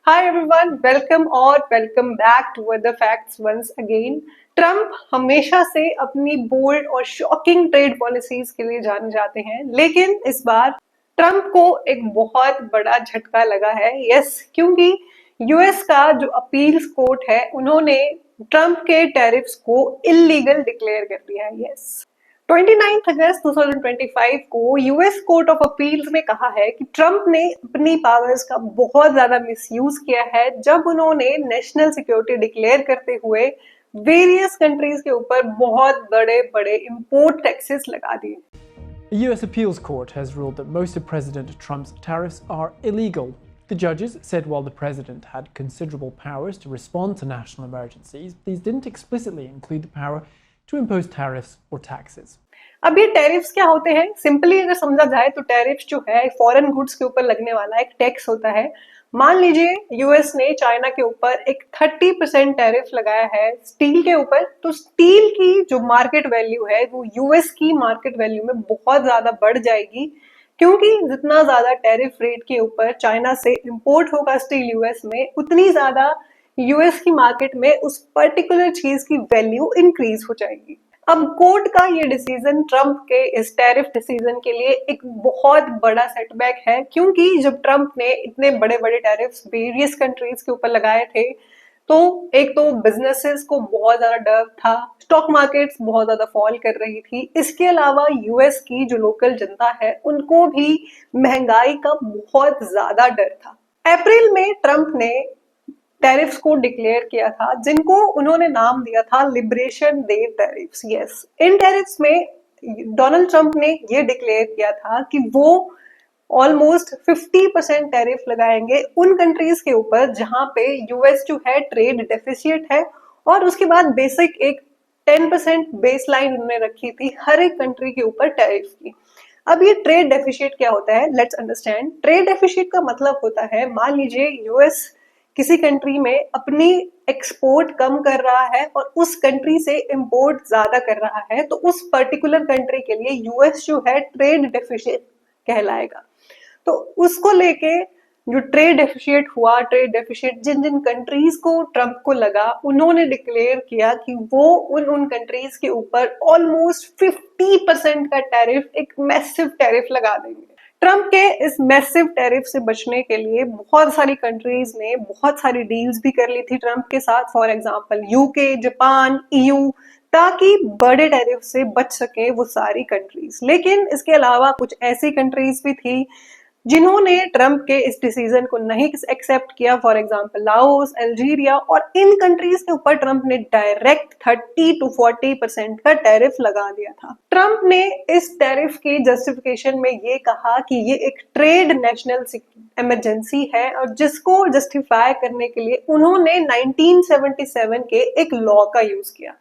Hi everyone, welcome back to The Facts once again. Trump हमेशा से अपनी bold और शॉकिंग ट्रेड पॉलिसीज के लिए जाने जाते हैं, लेकिन इस बार ट्रम्प को एक बहुत बड़ा झटका लगा है। क्योंकि यूएस का जो अपील्स कोर्ट है, उन्होंने ट्रम्प के टैरिफ्स को इलीगल डिक्लेयर कर दिया है। 29 अगस्त 2025 को यूएस कोर्ट ऑफ अपील्स ने कहा है कि ट्रम्प ने अपनी पावर्स का बहुत ज्यादा मिसयूज किया है जब उन्होंने नेशनल सिक्योरिटी डिक्लेयर करते हुए वेरियस कंट्रीज के ऊपर बहुत बड़े बड़े इंपोर्ट टैक्सेस लगा दिए। A US appeals court has ruled that most of President Trump's tariffs are illegal. The judges said while the president had considerable powers to respond to national emergencies, these didn't explicitly include the power to impose tariffs or taxes. अब ये tariffs क्या होते हैं? Simply अगर समझा जाए तो tariffs जो है फॉरेन गुड्स के ऊपर लगने वाला एक टैक्स होता है। मान लीजिए यूएस ने चाइना के ऊपर एक 30% टैरिफ लगाया है स्टील के ऊपर, तो स्टील की जो मार्केट वैल्यू है वो यूएस की मार्केट वैल्यू में बहुत ज्यादा बढ़ जाएगी, क्योंकि जितना ज्यादा टैरिफ रेट के ऊपर चाइना से इंपोर्ट होगा स्टील यूएस में, उतनी ज्यादा यूएस की मार्केट में उस पर्टिकुलर चीज की वैल्यू इंक्रीज हो जाएगी। अब कोर्ट का ये डिसीजन ट्रम्प के इस टैरिफ डिसीजन के लिए एक बहुत बड़ा सेटबैक है, क्योंकि जब ट्रम्प ने इतने बड़े बड़े टैरिफ्स वेरियस कंट्रीज के ऊपर लगाए थे, तो एक तो बिजनेसेस को बहुत ज्यादा डर था, स्टॉक मार्केट्स बहुत ज्यादा फॉल कर रही थी। इसके अलावा यूएस की जो लोकल जनता है उनको भी महंगाई का बहुत ज्यादा डर था। अप्रैल में ट्रम्प ने टैरिफ्स को डिक्लेयर किया था, जिनको उन्होंने नाम दिया था लिबरेशन डे टैरिफ्स। इन टैरिफ्स में डोनाल्ड ट्रम्प ने ये डिक्लेयर किया था कि वो ऑलमोस्ट 50% टैरिफ लगाएंगे उन कंट्रीज के ऊपर जहां पे यूएस जो है ट्रेड डेफिसिट है, और उसके बाद बेसिक एक 10% बेस लाइन उन्होंने रखी थी हर एक कंट्री के ऊपर टैरिफ की। अब ये ट्रेड डेफिसिट क्या होता है, लेट्स अंडरस्टैंड। ट्रेड डेफिसिट का मतलब होता है, मान लीजिए यूएस किसी कंट्री में अपनी एक्सपोर्ट कम कर रहा है और उस कंट्री से इंपोर्ट ज्यादा कर रहा है, तो उस पर्टिकुलर कंट्री के लिए यूएस जो है ट्रेड डेफिसिट कहलाएगा। तो उसको लेके जो ट्रेड डेफिसिट जिन जिन कंट्रीज को ट्रम्प को लगा, उन्होंने डिक्लेयर किया कि वो उन कंट्रीज के ऊपर ऑलमोस्ट 50% का टैरिफ, एक मैसिव टैरिफ लगा देंगे। ट्रम्प के इस मैसिव टैरिफ से बचने के लिए बहुत सारी कंट्रीज ने बहुत सारी डील्स भी कर ली थी ट्रम्प के साथ, for example UK, Japan, EU, ताकि बड़े टैरिफ से बच सके वो सारी कंट्रीज। लेकिन इसके अलावा कुछ ऐसी कंट्रीज भी थी जिन्होंने ट्रम्प के इस डिसीजन को नहीं एक्सेप्ट किया, फॉर एग्जांपल लाओस, अल्जीरिया, और इन कंट्रीज के ऊपर ट्रम्प ने डायरेक्ट 30 to 40% का टैरिफ लगा दिया था। ट्रम्प ने इस टैरिफ की जस्टिफिकेशन में ये कहा कि ये एक ट्रेड नेशनल इमरजेंसी है, और जिसको जस्टिफाई करने के लिए उन्होंने 1977 के एक लॉ का यूज किया।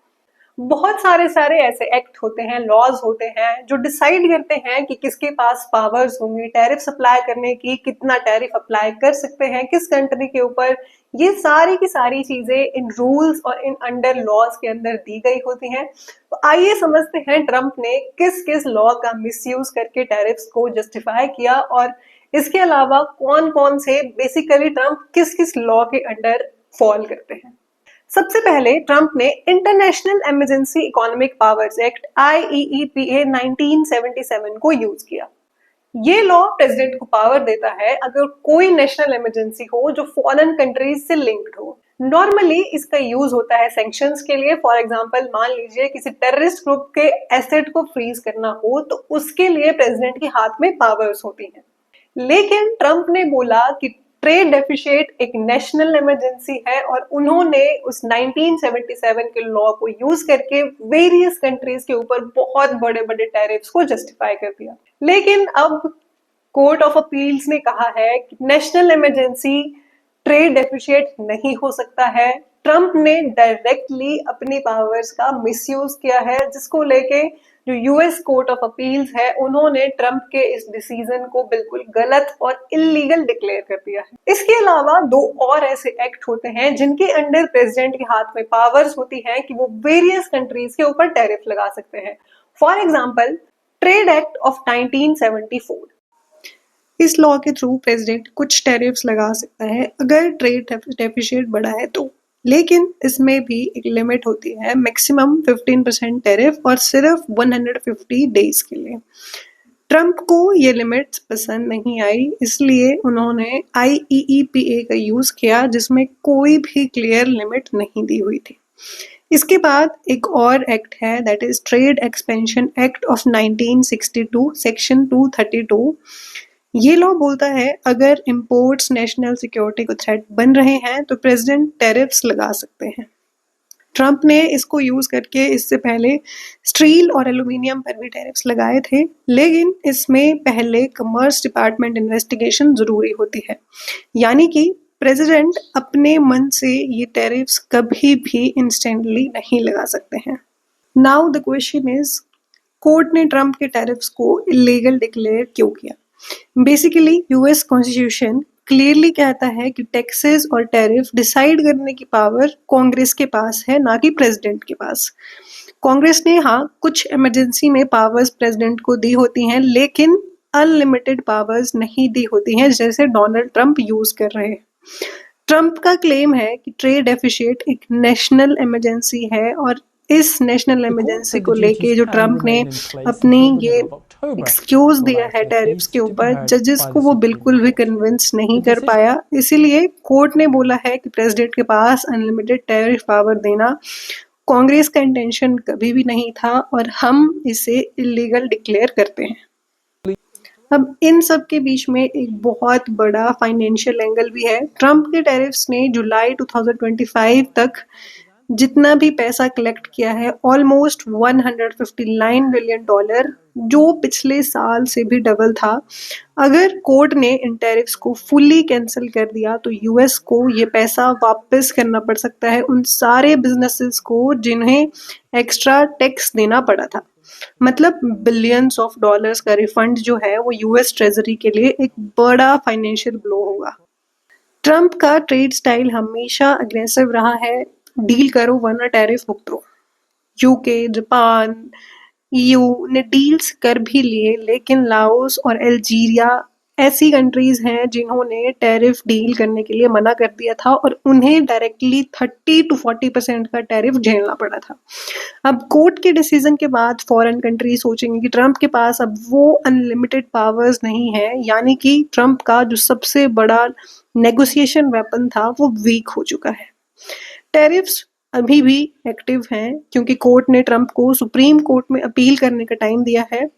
बहुत सारे ऐसे एक्ट होते हैं, लॉज होते हैं, जो डिसाइड करते हैं कि किसके पास पावर्स होंगी टैरिफ अप्लाई करने की, कितना टैरिफ अप्लाई कर सकते हैं किस कंट्री के ऊपर। ये सारी की सारी चीजें इन रूल्स और इन अंडर लॉज के अंदर दी गई होती हैं। तो आइए समझते हैं ट्रम्प ने किस किस लॉ का मिसयूज करके टैरिफ्स को जस्टिफाई किया, और इसके अलावा कौन कौन से बेसिकली ट्रम्प किस किस लॉ के अंडर फॉल करते हैं। सबसे पहले ट्रम्प ने international emergency economic powers act IEEPA 1977 को यूज किया। ये लॉ प्रेसिडेंट को पावर देता है अगर कोई नेशनल इमरजेंसी हो जो फॉरेन कंट्रीज से लिंक्ड हो। नॉर्मली इसका यूज होता है सैंक्शंस के लिए, फॉर एग्जांपल मान लीजिए किसी टेररिस्ट ग्रुप के एसेट को फ्रीज करना हो, तो उसके लिए प्रेसिडेंट के हाथ में पावर्स होती हैं। लेकिन ट्रम्प ने बोला कि ट्रेड डेफिसिट एक नेशनल इमरजेंसी है, और उन्होंने उस 1977 के लॉ को यूज करके वेरियस कंट्रीज के ऊपर बहुत बड़े बड़े टैरिफ्स को जस्टिफाई कर दिया। लेकिन अब कोर्ट ऑफ अपील्स ने कहा है कि नेशनल इमरजेंसी ट्रेड डेफिसिट नहीं हो सकता है। ट्रम्प ने डायरेक्टली अपनी पावर्स का मिसयूज किया है, जिसको लेके जो यूएस कोर्ट ऑफ अपील्स है, उन्होंने ट्रम्प के इस डिसीजन को बिल्कुल गलत और इलीगल डिक्लेयर कर दिया है। इसके अलावा दो और ऐसे एक्ट होते हैं जिनके अंडर प्रेसिडेंट के हाथ में पावर्स होती हैं कि वो वेरियस कंट्रीज के ऊपर टैरिफ लगा सकते हैं। For example trade act of 1974। इस लॉ के थ्रू प्रेसिडेंट कुछ टैरिफ्स लगा सकता है अगर ट्रेड डेफिसिट बढ़ा है तो, लेकिन इसमें भी एक लिमिट होती है, मैक्सिमम 15% टैरिफ और सिर्फ 150 डेज के लिए। ट्रंप को ये लिमिट्स पसंद नहीं आई, इसलिए उन्होंने IEEPA का यूज किया जिसमें कोई भी क्लियर लिमिट नहीं दी हुई थी। इसके बाद एक और एक्ट है, that is trade expansion act of 1962 section 232। ये लॉ बोलता है अगर इंपोर्ट्स नेशनल सिक्योरिटी को थ्रेट बन रहे हैं तो प्रेसिडेंट टैरिफ्स लगा सकते हैं। ट्रंप ने इसको यूज करके इससे पहले स्टील और एल्यूमिनियम पर भी टैरिफ्स लगाए थे, लेकिन इसमें पहले कॉमर्स डिपार्टमेंट इन्वेस्टिगेशन जरूरी होती है, यानी कि प्रेसिडेंट अपने मन से ये टैरिफ्स कभी भी इंस्टेंटली नहीं लगा सकते हैं। Now the question is, court ने ट्रंप के टैरिफ्स को इलीगल डिक्लेयर क्यों किया? बेसिकली यूएस कॉन्स्टिट्यूशन क्लियरली कहता है कि टैक्सेस और टैरिफ डिसाइड करने की पावर कांग्रेस के पास है, ना कि प्रेसिडेंट के पास। कांग्रेस ने हाँ कुछ इमरजेंसी में पावर्स प्रेसिडेंट को दी होती हैं, लेकिन अनलिमिटेड पावर्स नहीं दी होती हैं जैसे डोनाल्ड ट्रंप यूज कर रहे हैं। ट्रंप का क्लेम है कि ट्रेड डेफिसिट एक नेशनल इमरजेंसी है और इस नेशनल इमरजेंसी को लेके जो ट्रंप ने अपनी ये एक्सक्यूज दिया है टैरिफ्स के ऊपर, जजेस को वो बिल्कुल भी कन्विंस नहीं कर पाया। इसीलिए कोर्ट ने बोला है कि प्रेसिडेंट के पास अनलिमिटेड टैरिफ पावर देना कांग्रेस का इंटेंशन कभी भी नहीं था और हम इसे इलीगल डिक्लेयर करते हैं। अब इन सब के बीच में एक बहुत बड़ा फाइनेंशियल एंगल भी है। ट्रंप के टैरिफ्स ने जुलाई 2025 तक जितना भी पैसा कलेक्ट किया है, ऑलमोस्ट $159 बिलियन, जो पिछले साल से भी डबल था। अगर कोर्ट ने इन टैरिफ्स को फुली कैंसिल कर दिया तो यूएस को ये पैसा वापस करना पड़ सकता है उन सारे बिजनेसेस को जिन्हें एक्स्ट्रा टैक्स देना पड़ा था। मतलब बिलियंस ऑफ डॉलर्स का रिफंड जो है वो यूएस ट्रेजरी के लिए एक बड़ा फाइनेंशियल ब्लो होगा। ट्रंप का ट्रेड स्टाइल हमेशा अग्रेसिव रहा है, डील करो वरना टैरिफ भुगतो। यूके, जापान, EU ने डील्स कर भी लिए, लेकिन लाओस और अल्जीरिया ऐसी कंट्रीज हैं जिन्होंने टैरिफ डील करने के लिए मना कर दिया था और उन्हें डायरेक्टली 30 to 40% का टैरिफ झेलना पड़ा था। अब कोर्ट के डिसीजन के बाद फॉरेन कंट्री सोचेंगे कि ट्रंप के पास अब वो अनलिमिटेड पावर्स नहीं है, यानी कि ट्रंप का जो सबसे बड़ा नेगोशिएशन वेपन था वो वीक हो चुका है। टैरिफ्स अभी भी एक्टिव हैं क्योंकि कोर्ट ने ट्रंप को सुप्रीम कोर्ट में अपील करने का टाइम दिया है।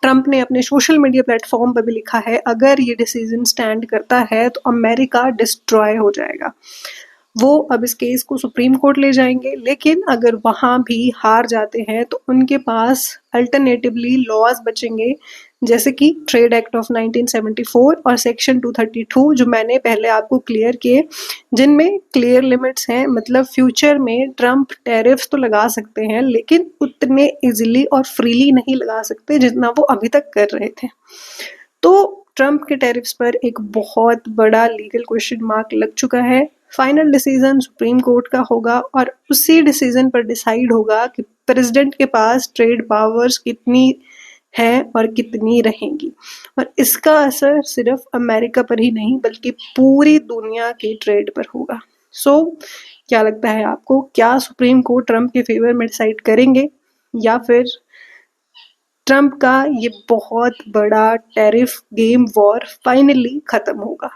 ट्रंप ने अपने सोशल मीडिया प्लेटफॉर्म पर भी लिखा है अगर ये डिसीजन स्टैंड करता है तो अमेरिका डिस्ट्रॉय हो जाएगा। वो अब इस केस को सुप्रीम कोर्ट ले जाएंगे, लेकिन अगर वहां भी हार जाते हैं तो उनके पास अल्टरनेटिवली लॉज बचेंगे, जैसे कि ट्रेड एक्ट ऑफ 1974 और सेक्शन 232 जो मैंने पहले आपको क्लियर किए, जिनमें क्लियर लिमिट्स हैं। मतलब फ्यूचर में ट्रंप टैरिफ्स तो लगा सकते हैं लेकिन उतने इजीली और फ्रीली नहीं लगा सकते जितना वो अभी तक कर रहे थे। तो ट्रंप के टैरिफ्स पर एक बहुत बड़ा लीगल क्वेश्चन मार्क लग चुका है। फाइनल डिसीजन सुप्रीम कोर्ट का होगा और उसी डिसीजन पर डिसाइड होगा कि प्रेसिडेंट के पास ट्रेड पावर्स कितनी है और कितनी रहेंगी, और इसका असर सिर्फ अमेरिका पर ही नहीं बल्कि पूरी दुनिया के ट्रेड पर होगा। सो क्या लगता है आपको, क्या सुप्रीम कोर्ट ट्रंप के फेवर में डिसाइड करेंगे या फिर ट्रंप का ये बहुत बड़ा टैरिफ गेम वॉर फाइनली खत्म होगा?